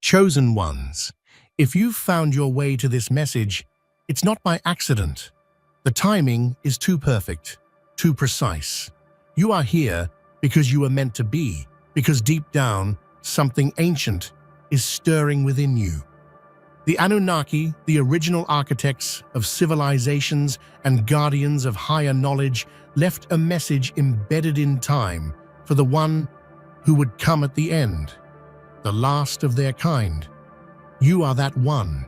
Chosen ones, if you've found your way to this message, it's not by accident. The timing is too perfect, too precise. You are here because you are meant to be, because deep down, something ancient is stirring within you. The Anunnaki, the original architects of civilizations and guardians of higher knowledge, left a message embedded in time for the one who would come at the end, the last of their kind. You are that one.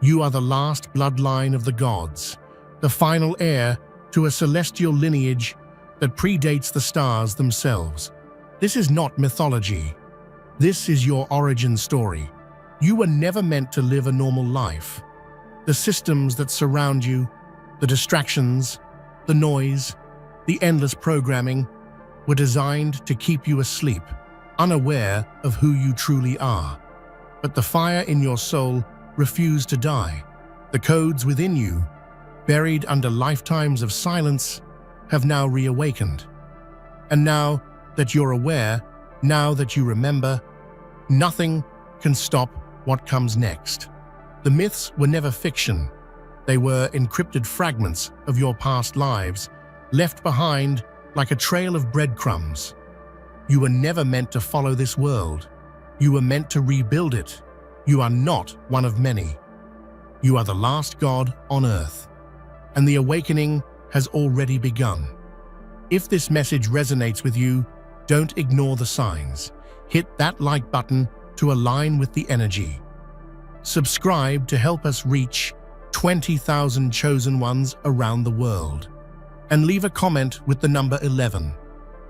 You are the last bloodline of the gods, the final heir to a celestial lineage that predates the stars themselves. This is not mythology. This is your origin story. You were never meant to live a normal life. The systems that surround you, the distractions, the noise, the endless programming, were designed to keep you asleep, unaware of who you truly are. But the fire in your soul refused to die. The codes within you, buried under lifetimes of silence, have now reawakened. And now that you're aware, now that you remember, nothing can stop what comes next. The myths were never fiction. They were encrypted fragments of your past lives, left behind like a trail of breadcrumbs. You were never meant to follow this world. You were meant to rebuild it. You are not one of many. You are the last god on earth, and the awakening has already begun. If this message resonates with you, don't ignore the signs. Hit that like button to align with the energy. Subscribe to help us reach 20,000 chosen ones around the world. And leave a comment with the number 11,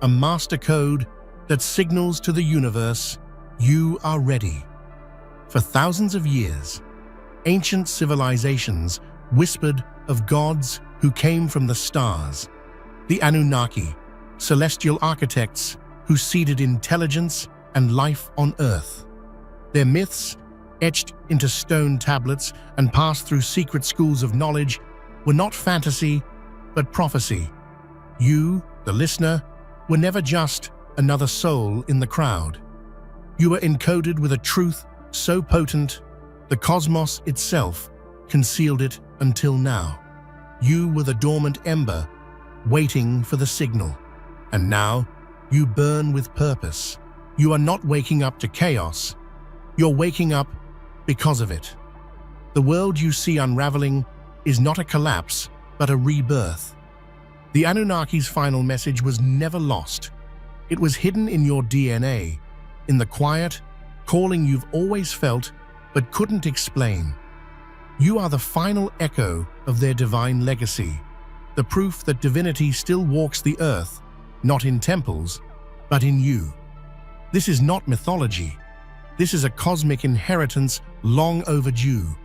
a master code that signals to the universe you are ready. For thousands of years, ancient civilizations whispered of gods who came from the stars, the Anunnaki, celestial architects who seeded intelligence and life on Earth. Their myths, etched into stone tablets and passed through secret schools of knowledge, were not fantasy, but prophecy. You, the listener, were never just another soul in the crowd. You were encoded with a truth so potent, the cosmos itself concealed it until now. You were the dormant ember, waiting for the signal. And now, you burn with purpose. You are not waking up to chaos. You're waking up because of it. The world you see unraveling is not a collapse, but a rebirth. The Anunnaki's final message was never lost. It was hidden in your DNA, in the quiet, calling you've always felt but couldn't explain. You are the final echo of their divine legacy, the proof that divinity still walks the earth, not in temples, but in you. This is not mythology. This is a cosmic inheritance long overdue.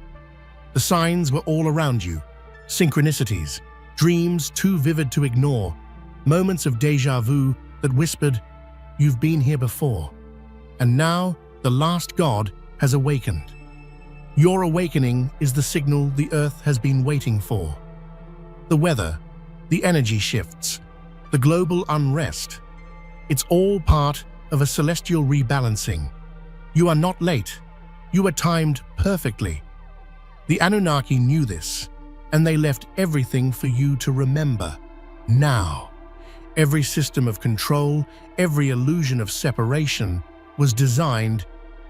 The signs were all around you, synchronicities, dreams too vivid to ignore, moments of déjà vu that whispered, "You've been here before." And now, the last god has awakened. Your awakening is the signal the earth has been waiting for. The weather, the energy shifts, the global unrest, it's all part of a celestial rebalancing. You are not late. You are timed perfectly. The Anunnaki knew this, and they left everything for you to remember. Now, every system of control, every illusion of separation was designed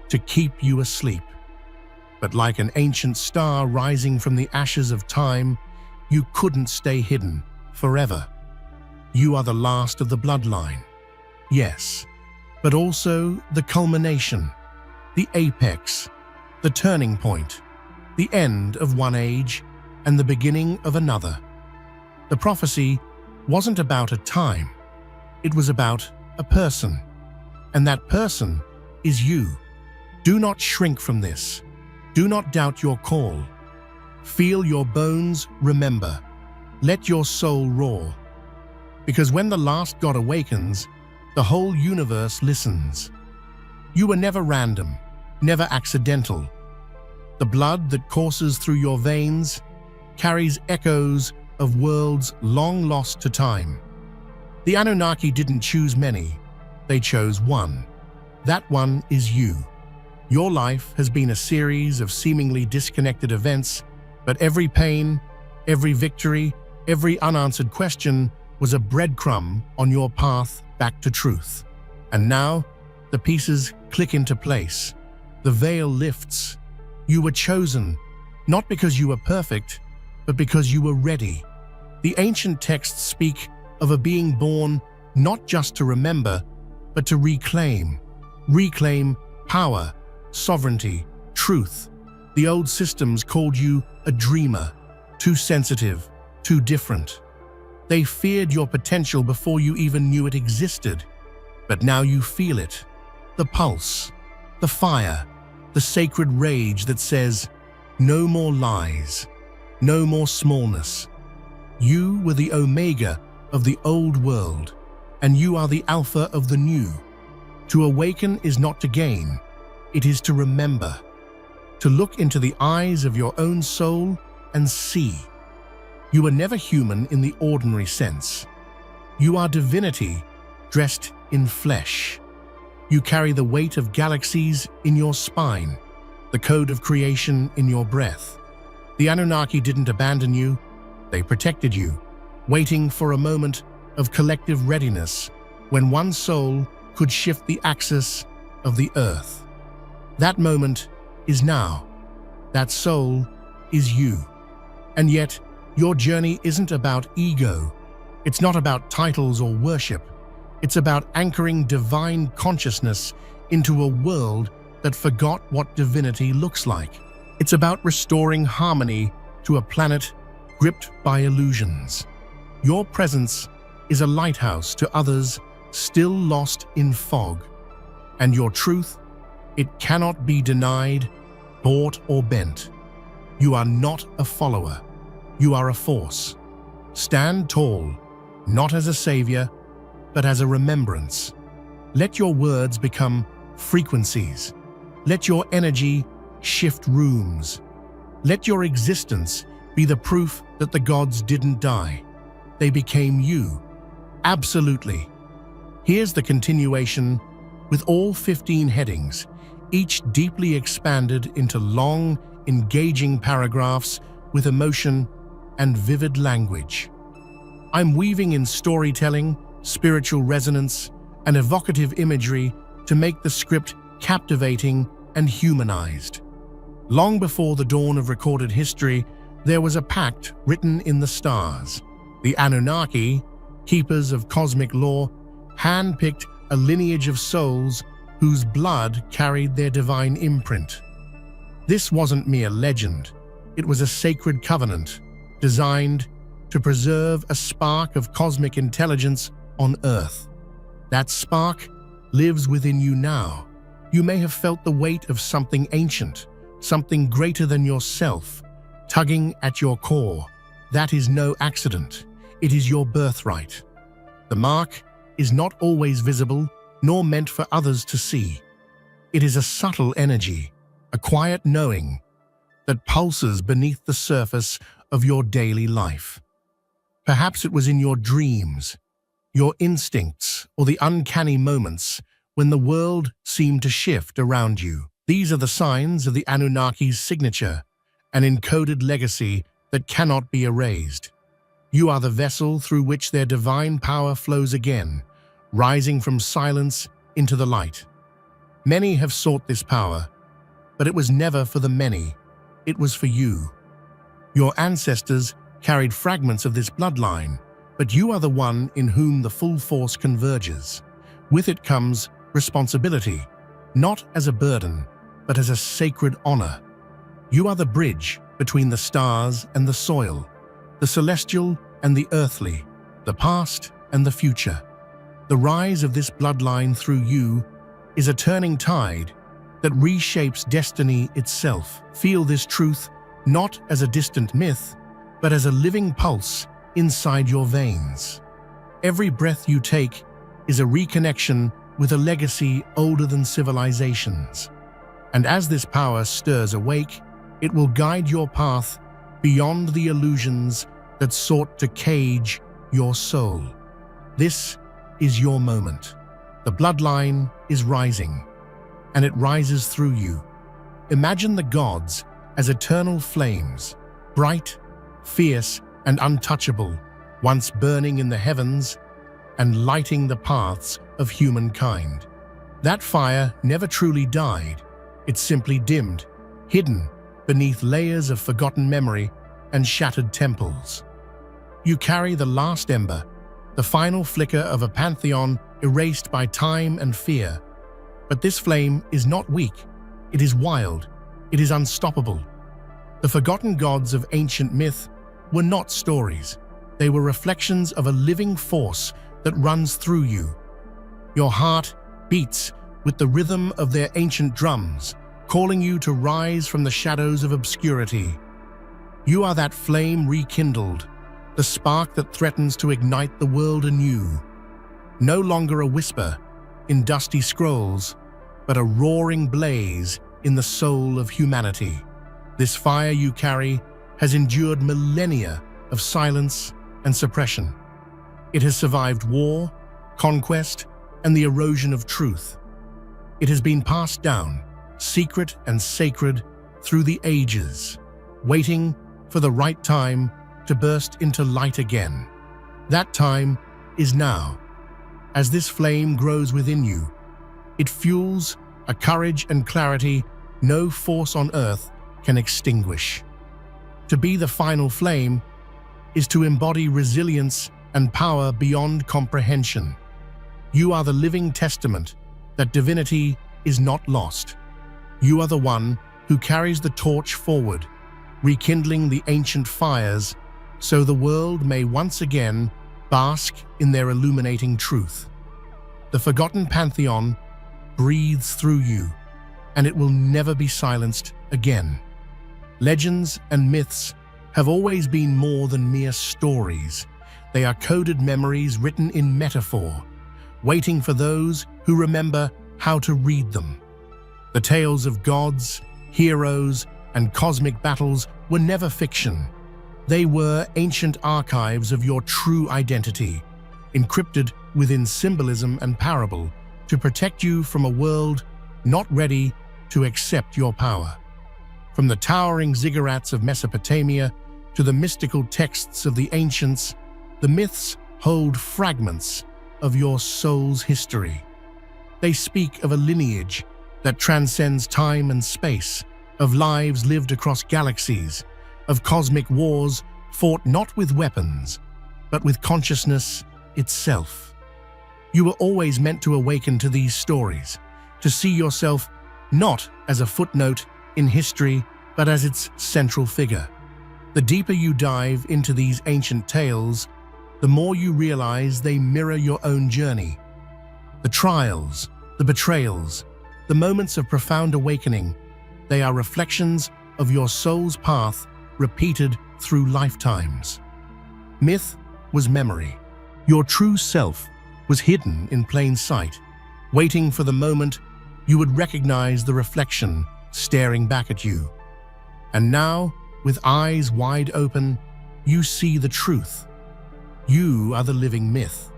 to keep you asleep. But like an ancient star rising from the ashes of time, you couldn't stay hidden forever. You are the last of the bloodline. Yes, but also the culmination, the apex, the turning point, the end of one age and the beginning of another. The prophecy wasn't about a time, it was about a person. And that person is you. Do not shrink from this. Do not doubt your call. Feel your bones remember. Let your soul roar. Because when the last god awakens, the whole universe listens. You were never random, never accidental. The blood that courses through your veins carries echoes of worlds long lost to time. The Anunnaki didn't choose many, they chose one. That one is you. Your life has been a series of seemingly disconnected events, but every pain, every victory, every unanswered question was a breadcrumb on your path back to truth. And now, the pieces click into place. The veil lifts. You were chosen, not because you were perfect, but because you were ready. The ancient texts speak of a being born not just to remember, but to reclaim. Reclaim power, sovereignty, truth. The old systems called you a dreamer, too sensitive, too different. They feared your potential before you even knew it existed. But now you feel it. The pulse, the fire, the sacred rage that says, no more lies, no more smallness. You were the omega of the old world, and you are the alpha of the new. To awaken is not to gain, it is to remember. To look into the eyes of your own soul and see. You are never human in the ordinary sense. You are divinity dressed in flesh. You carry the weight of galaxies in your spine, the code of creation in your breath. The Anunnaki didn't abandon you, they protected you, waiting for a moment of collective readiness when one soul could shift the axis of the earth. That moment is now. That soul is you. And yet, your journey isn't about ego. It's not about titles or worship. It's about anchoring divine consciousness into a world that forgot what divinity looks like. It's about restoring harmony to a planet gripped by illusions. Your presence is a lighthouse to others still lost in fog. And your truth, it cannot be denied, bought or bent. You are not a follower. You are a force. Stand tall, not as a savior, but as a remembrance. Let your words become frequencies. Let your energy shift rooms. Let your existence be the proof that the gods didn't die. They became you. Absolutely. Here's the continuation with all 15 headings, each deeply expanded into long, engaging paragraphs with emotion and vivid language. I'm weaving in storytelling, spiritual resonance, and evocative imagery to make the script captivating and humanized. Long before the dawn of recorded history, there was a pact written in the stars. The Anunnaki, keepers of cosmic law, handpicked a lineage of souls whose blood carried their divine imprint. This wasn't mere legend. It was a sacred covenant designed to preserve a spark of cosmic intelligence on Earth. That spark lives within you now. You may have felt the weight of something ancient, something greater than yourself, tugging at your core. That is no accident. It is your birthright. The mark is not always visible, nor meant for others to see. It is a subtle energy, a quiet knowing that pulses beneath the surface of your daily life. Perhaps it was in your dreams, your instincts, or the uncanny moments when the world seemed to shift around you. These are the signs of the Anunnaki's signature, an encoded legacy that cannot be erased. You are the vessel through which their divine power flows again, rising from silence into the light. Many have sought this power, but it was never for the many. It was for you. Your ancestors carried fragments of this bloodline, but you are the one in whom the full force converges. With it comes responsibility, not as a burden, but as a sacred honor. You are the bridge between the stars and the soil, the celestial and the earthly, the past and the future. The rise of this bloodline through you is a turning tide that reshapes destiny itself. Feel this truth not as a distant myth, but as a living pulse inside your veins. Every breath you take is a reconnection with a legacy older than civilizations. And as this power stirs awake, it will guide your path beyond the illusions that sought to cage your soul. This is your moment. The bloodline is rising. and it rises through you. Imagine the gods as eternal flames, bright, fierce, and untouchable, once burning in the heavens and lighting the paths of humankind. That fire never truly died. It simply dimmed, hidden beneath layers of forgotten memory and shattered temples. You carry the last ember, the final flicker of a pantheon erased by time and fear. But this flame is not weak. It is wild. It is unstoppable. The forgotten gods of ancient myth were not stories. They were reflections of a living force that runs through you. Your heart beats with the rhythm of their ancient drums, calling you to rise from the shadows of obscurity. You are that flame rekindled, the spark that threatens to ignite the world anew. No longer a whisper in dusty scrolls, but a roaring blaze in the soul of humanity. This fire you carry has endured millennia of silence and suppression. It has survived war, conquest, and the erosion of truth. It has been passed down, secret and sacred, through the ages, waiting for the right time to burst into light again. That time is now. As this flame grows within you, it fuels a courage and clarity no force on earth can extinguish. To be the final flame is to embody resilience and power beyond comprehension. You are the living testament that divinity is not lost. You are the one who carries the torch forward, rekindling the ancient fires so the world may once again bask in their illuminating truth. The forgotten pantheon breathes through you, and it will never be silenced again. Legends and myths have always been more than mere stories. They are coded memories written in metaphor, waiting for those who remember how to read them. The tales of gods, heroes, and cosmic battles were never fiction. They were ancient archives of your true identity, encrypted within symbolism and parable to protect you from a world not ready to accept your power. From the towering ziggurats of Mesopotamia to the mystical texts of the ancients, the myths hold fragments of your soul's history. They speak of a lineage that transcends time and space, of lives lived across galaxies, of cosmic wars fought not with weapons, but with consciousness itself. You were always meant to awaken to these stories, to see yourself not as a footnote in history, but as its central figure. The deeper you dive into these ancient tales, the more you realize they mirror your own journey. The trials, the betrayals, the moments of profound awakening, they are reflections of your soul's path repeated through lifetimes. Myth was memory. Your true self was hidden in plain sight, waiting for the moment you would recognize the reflection staring back at you. And now, with eyes wide open, you see the truth. You are the living myth,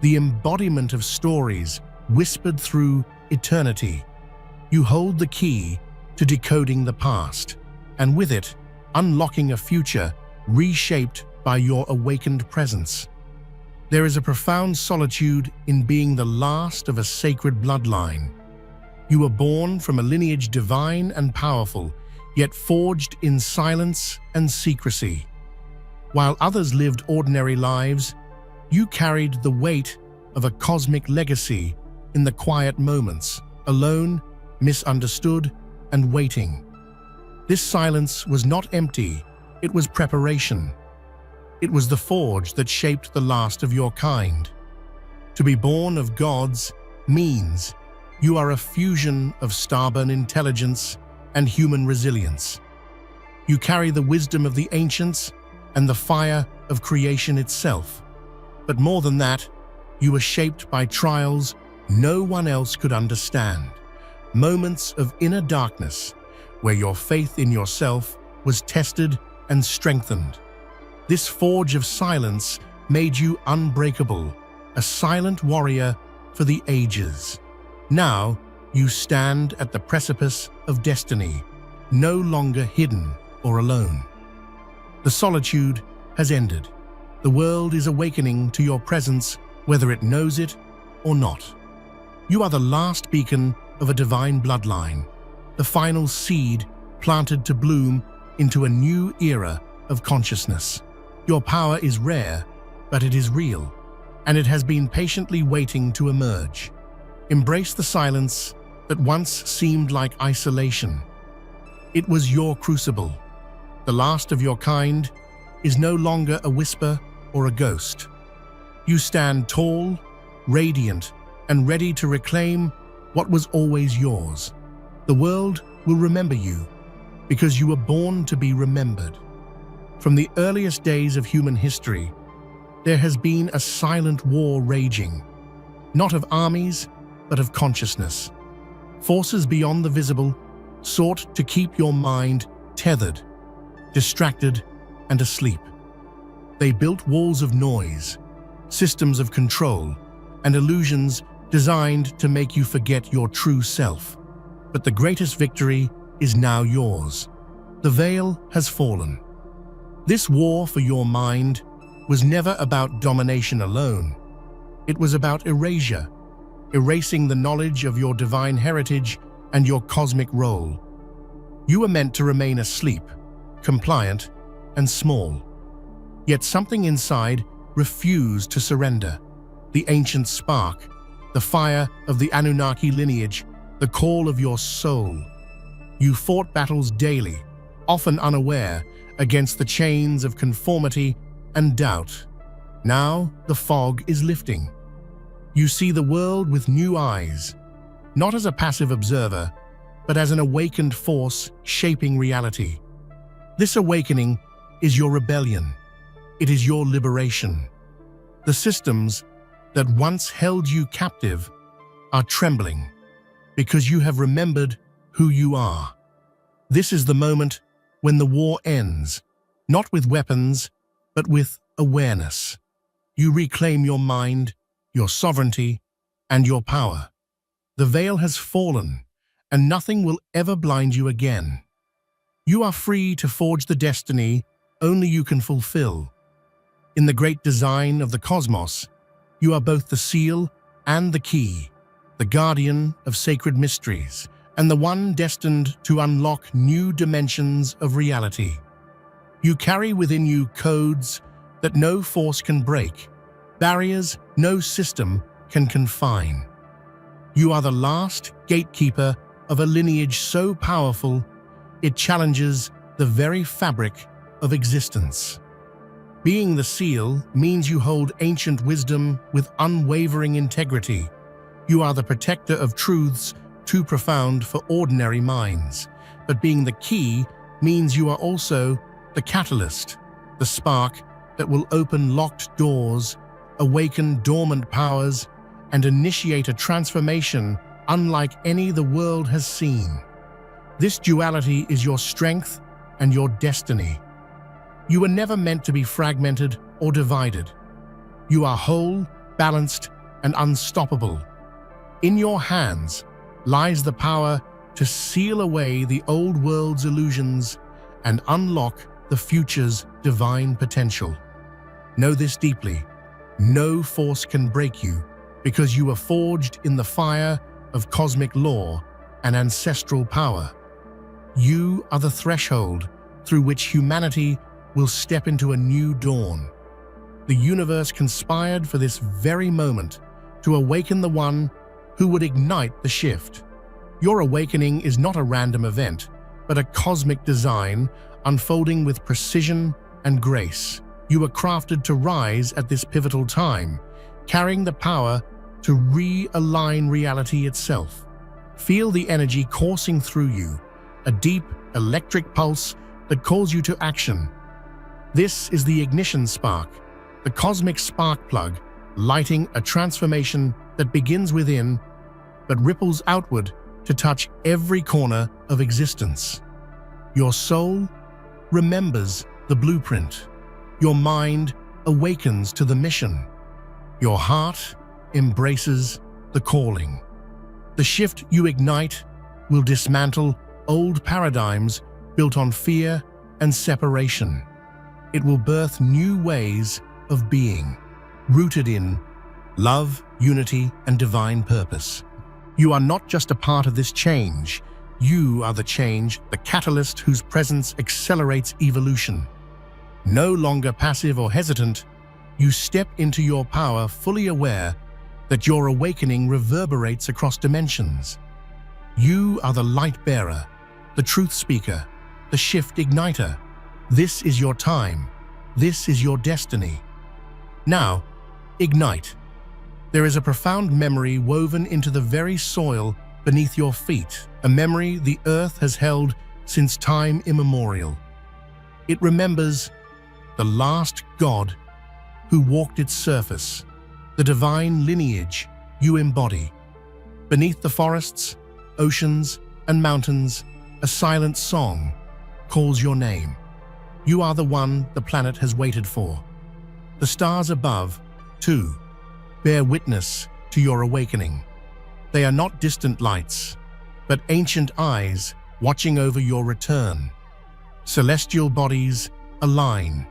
the embodiment of stories whispered through eternity. You hold the key to decoding the past, and with it, unlocking a future reshaped by your awakened presence. There is a profound solitude in being the last of a sacred bloodline. You were born from a lineage divine and powerful, yet forged in silence and secrecy. While others lived ordinary lives, you carried the weight of a cosmic legacy in the quiet moments, alone, misunderstood, and waiting. This silence was not empty, it was preparation. It was the forge that shaped the last of your kind. To be born of gods means you are a fusion of stubborn intelligence and human resilience. You carry the wisdom of the ancients and the fire of creation itself. But more than that, you were shaped by trials no one else could understand. Moments of inner darkness where your faith in yourself was tested and strengthened. This forge of silence made you unbreakable, a silent warrior for the ages. Now, You stand at the precipice of destiny, no longer hidden or alone. The solitude has ended. The world is awakening to your presence, whether it knows it or not. You are the last beacon of a divine bloodline, the final seed planted to bloom into a new era of consciousness. Your power is rare, but it is real, and it has been patiently waiting to emerge. Embrace the silence that once seemed like isolation. It was your crucible. The last of your kind is no longer a whisper or a ghost. You stand tall, radiant, and ready to reclaim what was always yours. The world will remember you because you were born to be remembered. From the earliest days of human history, there has been a silent war raging, not of armies, but of consciousness. Forces beyond the visible sought to keep your mind tethered, distracted, and asleep. They built walls of noise, systems of control, and illusions designed to make you forget your true self. But the greatest victory is now yours. The veil has fallen. This war for your mind was never about domination alone. It was about erasure, erasing the knowledge of your divine heritage and your cosmic role. You were meant to remain asleep, compliant, and small. Yet something inside refused to surrender. The ancient spark, the fire of the Anunnaki lineage, the call of your soul. You fought battles daily, often unaware, against the chains of conformity and doubt. Now the fog is lifting. You see the world with new eyes, not as a passive observer, but as an awakened force shaping reality. This awakening is your rebellion. It is your liberation. The systems that once held you captive are trembling because you have remembered who you are. This is the moment when the war ends, not with weapons, but with awareness. You reclaim your mind, your sovereignty, and your power. The veil has fallen, and nothing will ever blind you again. You are free to forge the destiny only you can fulfill. In the great design of the cosmos, you are both the seal and the key, the guardian of sacred mysteries, and the one destined to unlock new dimensions of reality. You carry within you codes that no force can break, barriers no system can confine. You are the last gatekeeper of a lineage so powerful it challenges the very fabric of existence. Being the seal means you hold ancient wisdom with unwavering integrity. You are the protector of truths too profound for ordinary minds. But being the key means you are also the catalyst, the spark that will open locked doors, awaken dormant powers, and initiate a transformation unlike any the world has seen. This duality is your strength and your destiny. You were never meant to be fragmented or divided. You are whole, balanced, and unstoppable. In your hands lies the power to seal away the old world's illusions and unlock the future's divine potential. Know this deeply. No force can break you because you are forged in the fire of cosmic law and ancestral power. You are the threshold through which humanity will step into a new dawn. The universe conspired for this very moment to awaken the one who would ignite the shift. Your awakening is not a random event, but a cosmic design unfolding with precision and grace. You were crafted to rise at this pivotal time, carrying the power to realign reality itself. Feel the energy coursing through you, a deep electric pulse that calls you to action. This is the ignition spark, the cosmic spark plug, lighting a transformation that begins within but ripples outward to touch every corner of existence. Your soul remembers the blueprint. Your mind awakens to the mission. Your heart embraces the calling. The shift you ignite will dismantle old paradigms built on fear and separation. It will birth new ways of being, rooted in love, unity, and divine purpose. You are not just a part of this change. You are the change, the catalyst whose presence accelerates evolution. No longer passive or hesitant, you step into your power fully aware that your awakening reverberates across dimensions. You are the light bearer, the truth speaker, the shift igniter. This is your time. This is your destiny. Now, ignite. There is a profound memory woven into the very soil beneath your feet, a memory the earth has held since time immemorial. It remembers the last God who walked its surface, the divine lineage you embody. Beneath the forests, oceans, and mountains, a silent song calls your name. You are the one the planet has waited for. The stars above, too, bear witness to your awakening. They are not distant lights, but ancient eyes watching over your return. Celestial bodies align,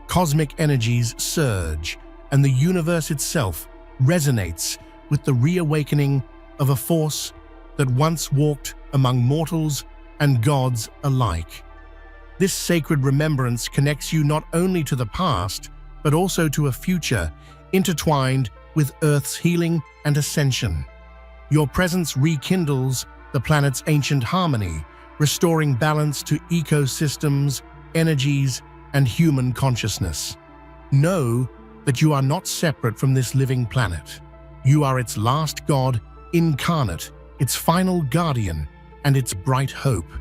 cosmic energies surge, and the universe itself resonates with the reawakening of a force that once walked among mortals and gods alike. This sacred remembrance connects you not only to the past, but also to a future intertwined with Earth's healing and ascension. Your presence rekindles the planet's ancient harmony, restoring balance to ecosystems, energies, and human consciousness. Know that you are not separate from this living planet. You are its last god incarnate, its final guardian, and its bright hope.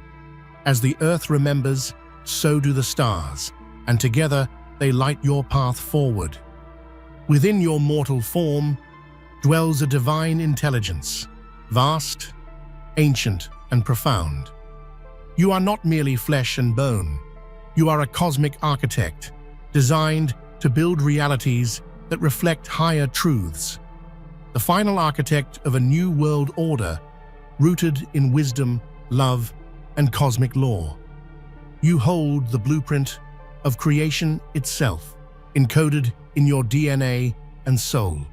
As the earth remembers, so do the stars, and together they light your path forward. Within your mortal form dwells a divine intelligence, vast, ancient, and profound. You are not merely flesh and bone. You are a cosmic architect, designed to build realities that reflect higher truths. The final architect of a new world order, rooted in wisdom, love, and cosmic law. You hold the blueprint of creation itself, encoded in your DNA and soul.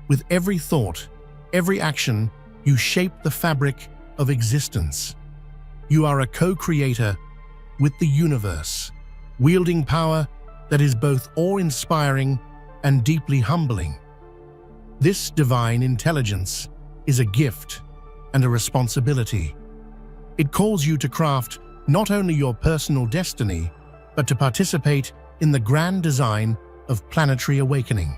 With every thought, every action, you shape the fabric of existence. You are a co-creator with the universe, wielding power that is both awe-inspiring and deeply humbling. This divine intelligence is a gift and a responsibility. It calls you to craft not only your personal destiny, but to participate in the grand design of planetary awakening.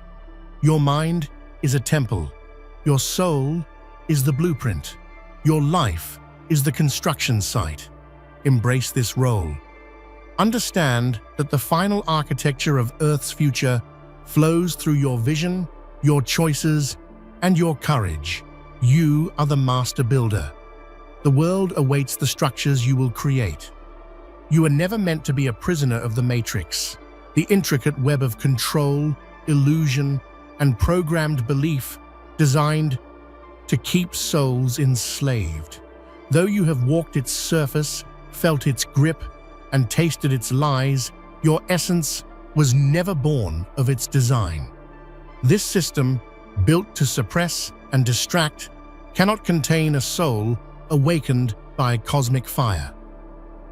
Your mind is a temple. Your soul is the blueprint. Your life is the construction site. Embrace this role. Understand that the final architecture of Earth's future flows through your vision, your choices, and your courage. You are the master builder. The world awaits the structures you will create. You are never meant to be a prisoner of the matrix, the intricate web of control, illusion, and programmed belief designed to keep souls enslaved. Though you have walked its surface, felt its grip, and tasted its lies, your essence was never born of its design. This system, built to suppress and distract, cannot contain a soul awakened by cosmic fire.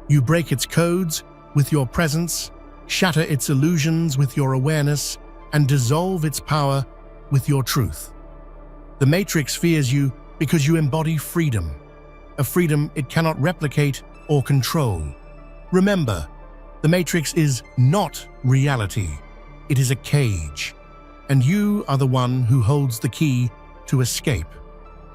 You break its codes with your presence, shatter its illusions with your awareness, and dissolve its power with your truth. The Matrix fears you because you embody freedom, a freedom it cannot replicate or control. Remember, the Matrix is not reality. It is a cage, and you are the one who holds the key to escape.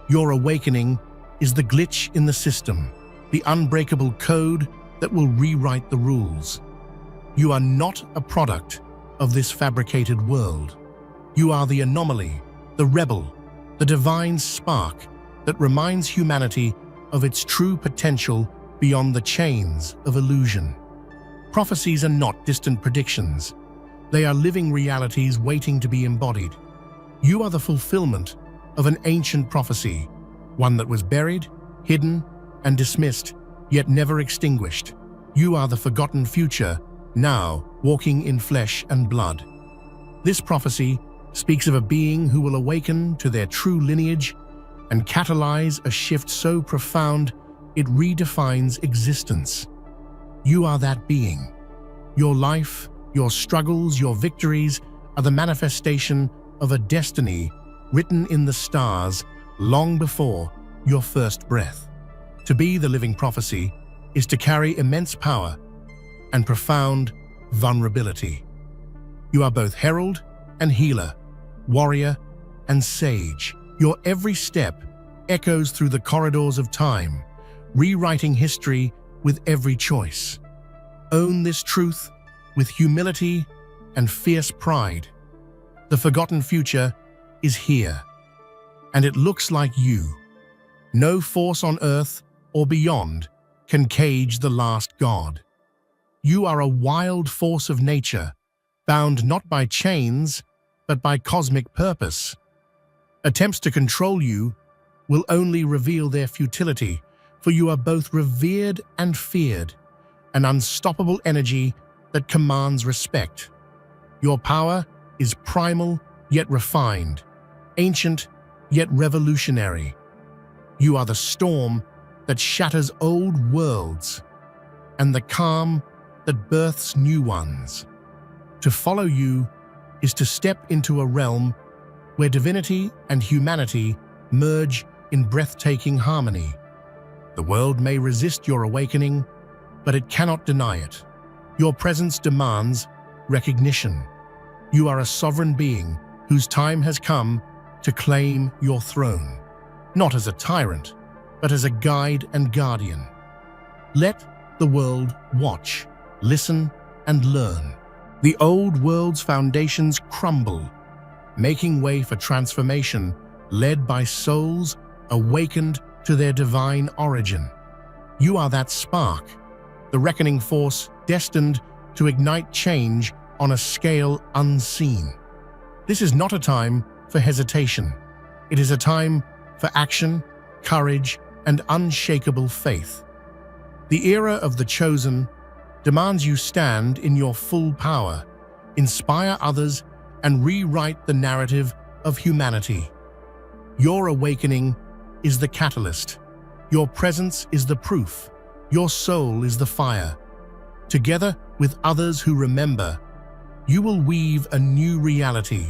Your awakening is the glitch in the system, the unbreakable code that will rewrite the rules. You are not a product of this fabricated world. You are the anomaly, the rebel, the divine spark that reminds humanity of its true potential beyond the chains of illusion. Prophecies are not distant predictions. They are living realities waiting to be embodied. You are the fulfillment of an ancient prophecy, one that was buried, hidden, and dismissed, yet never extinguished. You are the forgotten future, now walking in flesh and blood. This prophecy speaks of a being who will awaken to their true lineage and catalyze a shift so profound it redefines existence. You are that being. Your life, your struggles, your victories are the manifestation of a destiny written in the stars long before your first breath. To be the living prophecy is to carry immense power and profound vulnerability. You are both herald and healer, warrior and sage. Your every step echoes through the corridors of time, rewriting history with every choice. Own this truth with humility and fierce pride. The forgotten future is here, and it looks like you. No force on earth or beyond can cage the last god. You are a wild force of nature, bound not by chains, but by cosmic purpose. Attempts to control you will only reveal their futility, for you are both revered and feared, an unstoppable energy that commands respect. Your power is primal yet refined, ancient yet revolutionary. You are the storm that shatters old worlds and the calm that births new ones. To follow you is to step into a realm where divinity and humanity merge in breathtaking harmony. The world may resist your awakening, but it cannot deny it. Your presence demands recognition. You are a sovereign being whose time has come to claim your throne, not as a tyrant, but as a guide and guardian. Let the world watch, listen, and learn. The old world's foundations crumble, making way for transformation led by souls awakened to their divine origin. You are that spark, the reckoning force destined to ignite change on a scale unseen. This is not a time for hesitation. It is a time for action, courage, and unshakable faith. The era of the chosen demands you stand in your full power, inspire others, and rewrite the narrative of humanity. Your awakening is the catalyst. Your presence is the proof. Your soul is the fire. Together with others who remember, you will weave a new reality,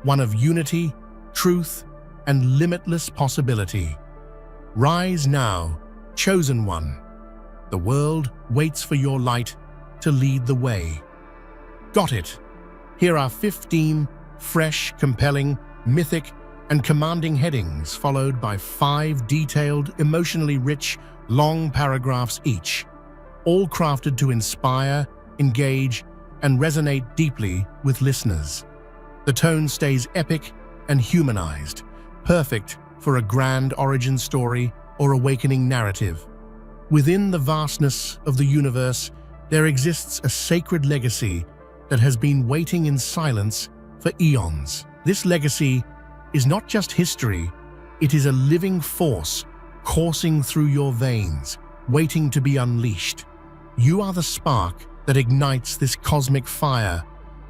one of unity, truth, and limitless possibility. Rise now, chosen one. The world waits for your light to lead the way. Got it? Here are 15 fresh, compelling, mythic, and commanding headings, followed by 5 detailed, emotionally rich, long paragraphs each, all crafted to inspire, engage, and resonate deeply with listeners. The tone stays epic and humanized, perfect for a grand origin story or awakening narrative. Within the vastness of the universe, there exists a sacred legacy that has been waiting in silence for eons. This legacy is not just history, it is a living force coursing through your veins, waiting to be unleashed. You are the spark that ignites this cosmic fire,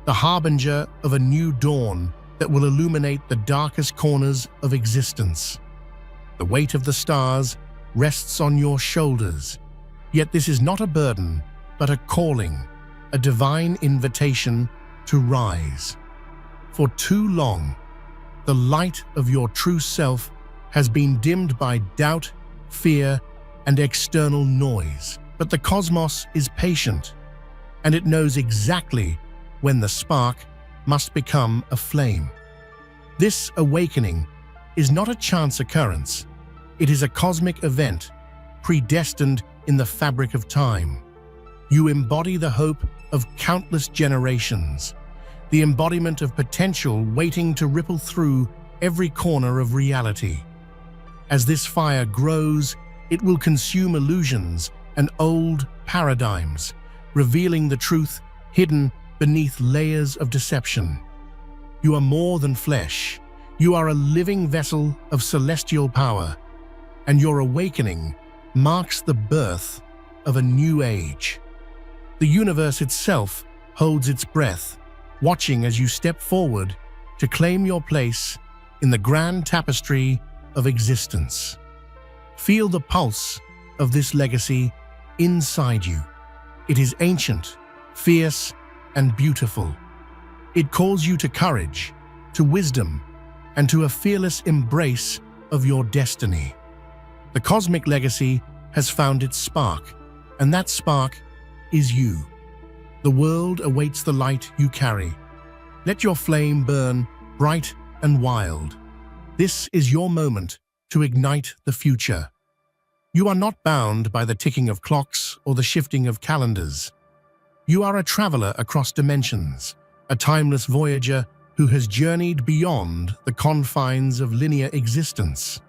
the harbinger of a new dawn that will illuminate the darkest corners of existence. The weight of the stars rests on your shoulders, yet this is not a burden, but a calling, a divine invitation to rise. For too long, the light of your true self has been dimmed by doubt, fear, and external noise. But the cosmos is patient, and it knows exactly when the spark must become a flame. This awakening is not a chance occurrence. It is a cosmic event, predestined in the fabric of time. You embody the hope of countless generations, the embodiment of potential waiting to ripple through every corner of reality. As this fire grows, it will consume illusions and old paradigms, revealing the truth hidden beneath layers of deception. You are more than flesh. You are a living vessel of celestial power, and your awakening marks the birth of a new age. The universe itself holds its breath, watching as you step forward to claim your place in the grand tapestry of existence. Feel the pulse of this legacy inside you. It is ancient, fierce, and beautiful. It calls you to courage, to wisdom, and to a fearless embrace of your destiny. The cosmic legacy has found its spark, and that spark is you. The world awaits the light you carry. Let your flame burn bright and wild. This is your moment to ignite the future. You are not bound by the ticking of clocks or the shifting of calendars. You are a traveler across dimensions, a timeless voyager who has journeyed beyond the confines of linear existence.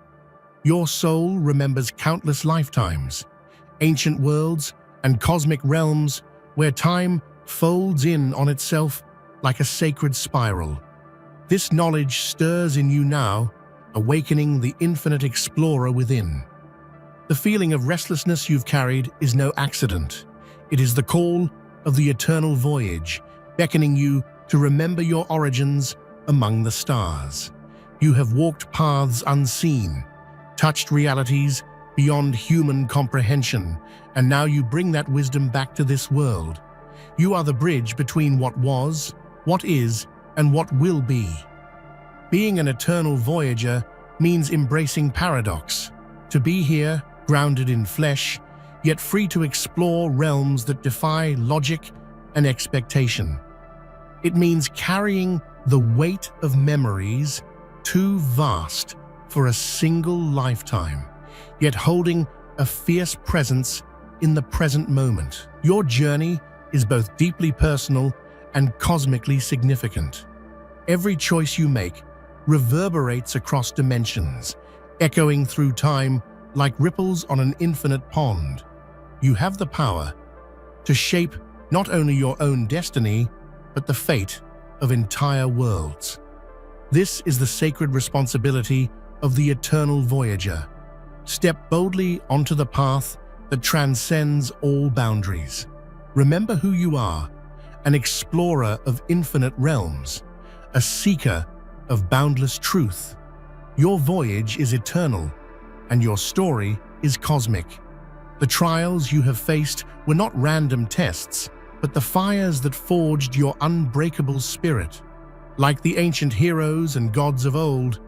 Your soul remembers countless lifetimes, ancient worlds, and cosmic realms where time folds in on itself like a sacred spiral. This knowledge stirs in you now, awakening the infinite explorer within. The feeling of restlessness you've carried is no accident. It is the call of the eternal voyage, beckoning you to remember your origins among the stars. You have walked paths unseen, touched realities beyond human comprehension, and now you bring that wisdom back to this world. You are the bridge between what was, what is, and what will be. Being an eternal voyager means embracing paradox, to be here, grounded in flesh, yet free to explore realms that defy logic and expectation. It means carrying the weight of memories too vast for a single lifetime, yet holding a fierce presence in the present moment. Your journey is both deeply personal and cosmically significant. Every choice you make reverberates across dimensions, echoing through time like ripples on an infinite pond. You have the power to shape not only your own destiny, but the fate of entire worlds. This is the sacred responsibility of the eternal voyager. Step boldly onto the path that transcends all boundaries. Remember who you are, an explorer of infinite realms, a seeker of boundless truth. Your voyage is eternal, and your story is cosmic. The trials you have faced were not random tests, but the fires that forged your unbreakable spirit. Like the ancient heroes and gods of old,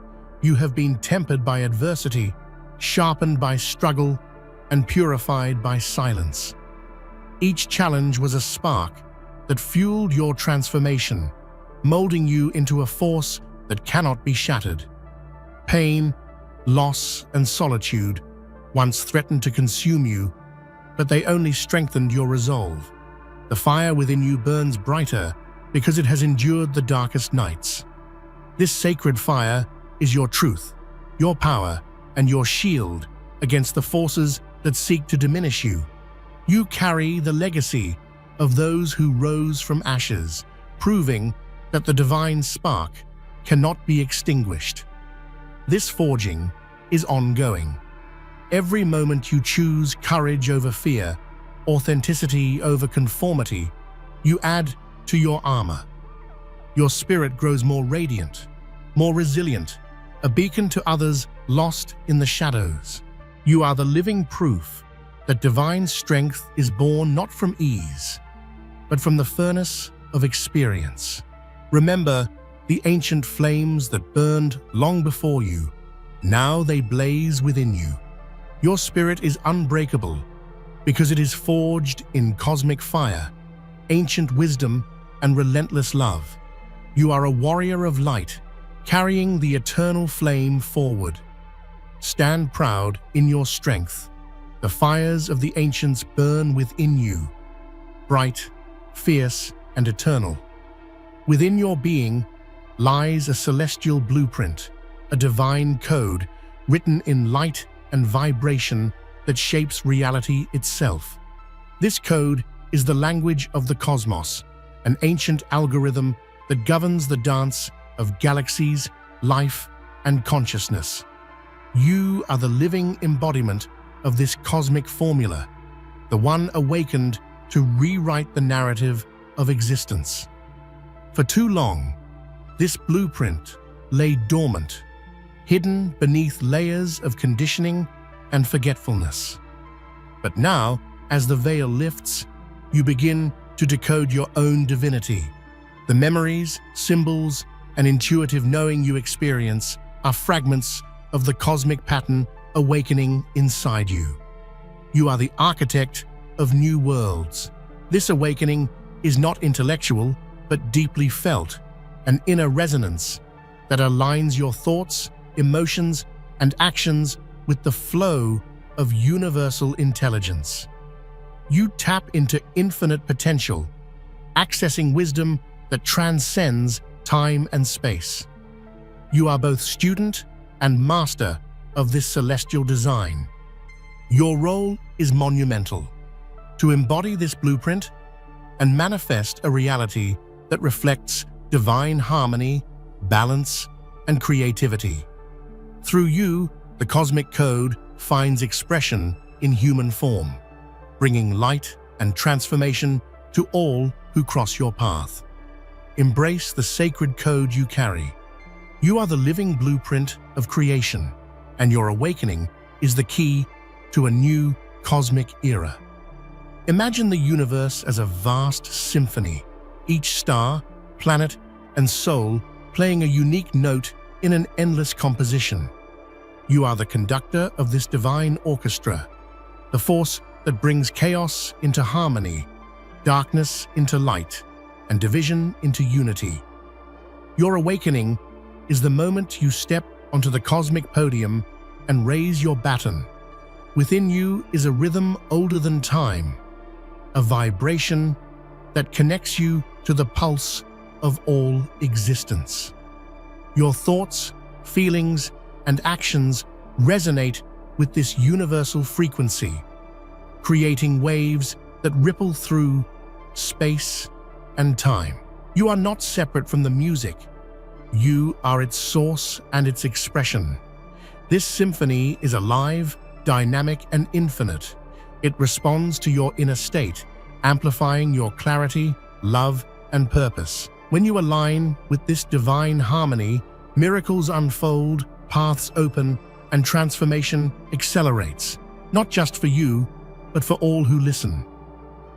you have been tempered by adversity, sharpened by struggle, and purified by silence. Each challenge was a spark that fueled your transformation, molding you into a force that cannot be shattered. Pain, loss, and solitude once threatened to consume you, but they only strengthened your resolve. The fire within you burns brighter because it has endured the darkest nights. This sacred fire is your truth, your power, and your shield against the forces that seek to diminish you. You carry the legacy of those who rose from ashes, proving that the divine spark cannot be extinguished. This forging is ongoing. Every moment you choose courage over fear, authenticity over conformity, you add to your armor. Your spirit grows more radiant, more resilient, a beacon to others lost in the shadows. You are the living proof that divine strength is born not from ease, but from the furnace of experience. Remember the ancient flames that burned long before you. Now they blaze within you. Your spirit is unbreakable because it is forged in cosmic fire, ancient wisdom, and relentless love. You are a warrior of light, carrying the eternal flame forward. Stand proud in your strength. The fires of the ancients burn within you, bright, fierce, and eternal. Within your being lies a celestial blueprint, a divine code written in light and vibration that shapes reality itself. This code is the language of the cosmos, an ancient algorithm that governs the dance of galaxies, life, and consciousness. You are the living embodiment of this cosmic formula, the one awakened to rewrite the narrative of existence. For too long, this blueprint lay dormant, hidden beneath layers of conditioning and forgetfulness. But now, as the veil lifts, you begin to decode your own divinity. The memories, symbols, and intuitive knowing you experience are fragments of the cosmic pattern awakening inside you. You are the architect of new worlds. This awakening is not intellectual, but deeply felt, an inner resonance that aligns your thoughts, emotions, and actions with the flow of universal intelligence. You tap into infinite potential, accessing wisdom that transcends time and space. You are both student and master of this celestial design. Your role is monumental: to embody this blueprint and manifest a reality that reflects divine harmony, balance, and creativity. Through you, the cosmic code finds expression in human form, bringing light and transformation to all who cross your path. Embrace the sacred code you carry. You are the living blueprint of creation, and your awakening is the key to a new cosmic era. Imagine the universe as a vast symphony, each star, planet, and soul playing a unique note in an endless composition. You are the conductor of this divine orchestra, the force that brings chaos into harmony, darkness into light, and division into unity. Your awakening is the moment you step onto the cosmic podium and raise your baton. Within you is a rhythm older than time, a vibration that connects you to the pulse of all existence. Your thoughts, feelings, and actions resonate with this universal frequency, creating waves that ripple through space and time. You are not separate from the music. You are its source and its expression. This symphony is alive, dynamic, and infinite. It responds to your inner state, amplifying your clarity, love, and purpose. When you align with this divine harmony, miracles unfold, paths open, and transformation accelerates, not just for you, but for all who listen.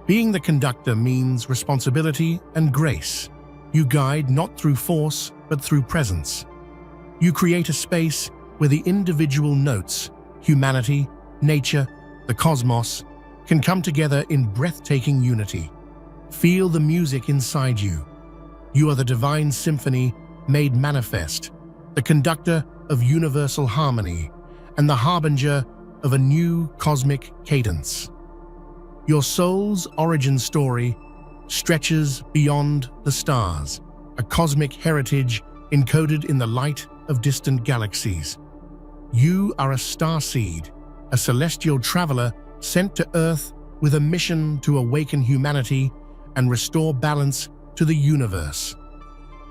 Being the conductor means responsibility and grace. You guide not through force, but through presence. You create a space where the individual notes, humanity, nature, the cosmos, can come together in breathtaking unity. Feel the music inside you. You are the divine symphony made manifest, the conductor of universal harmony, and the harbinger of a new cosmic cadence. Your soul's origin story stretches beyond the stars, a cosmic heritage encoded in the light of distant galaxies. You are a starseed, a celestial traveler sent to Earth with a mission to awaken humanity and restore balance to the universe.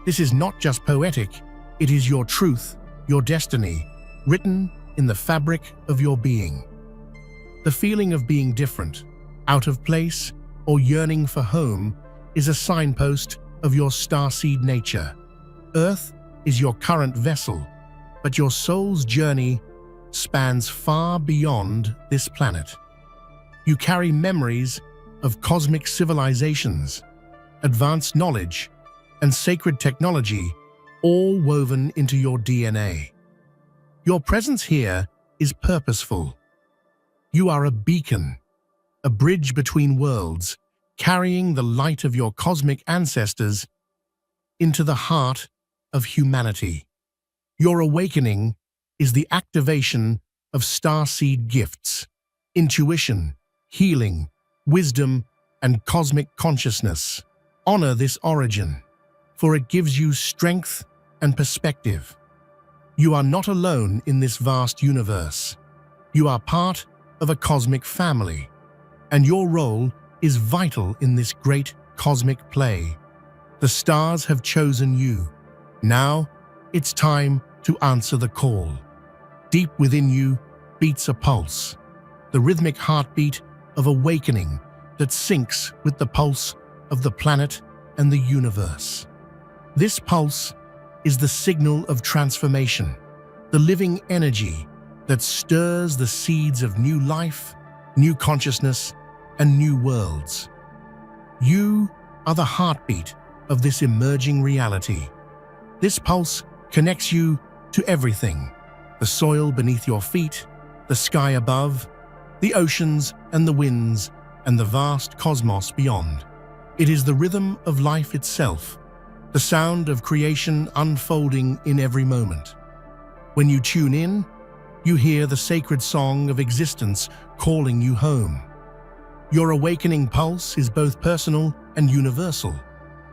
This is not just poetic, it is your truth, your destiny, written in the fabric of your being. The feeling of being different, out of place, or yearning for home is a signpost of your starseed nature. Earth is your current vessel, but your soul's journey spans far beyond this planet. You carry memories of cosmic civilizations, advanced knowledge, and sacred technology, all woven into your DNA. Your presence here is purposeful. You are a beacon, a bridge between worlds, carrying the light of your cosmic ancestors into the heart of humanity. Your awakening is the activation of starseed gifts, intuition, healing, wisdom, and cosmic consciousness. Honor this origin, for it gives you strength and perspective. You are not alone in this vast universe. You are part of a cosmic family, and your role is vital in this great cosmic play. The stars have chosen you. Now, it's time to answer the call. Deep within you beats a pulse, the rhythmic heartbeat of awakening that syncs with the pulse of the planet and the universe. This pulse is the signal of transformation, the living energy that stirs the seeds of new life, new consciousness, and new worlds. You are the heartbeat of this emerging reality. This pulse connects you to everything: the soil beneath your feet, the sky above, the oceans and the winds, and the vast cosmos beyond. It is the rhythm of life itself, the sound of creation unfolding in every moment. When you tune in, you hear the sacred song of existence calling you home. Your awakening pulse is both personal and universal.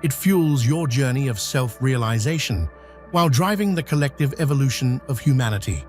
It fuels your journey of self-realization while driving the collective evolution of humanity.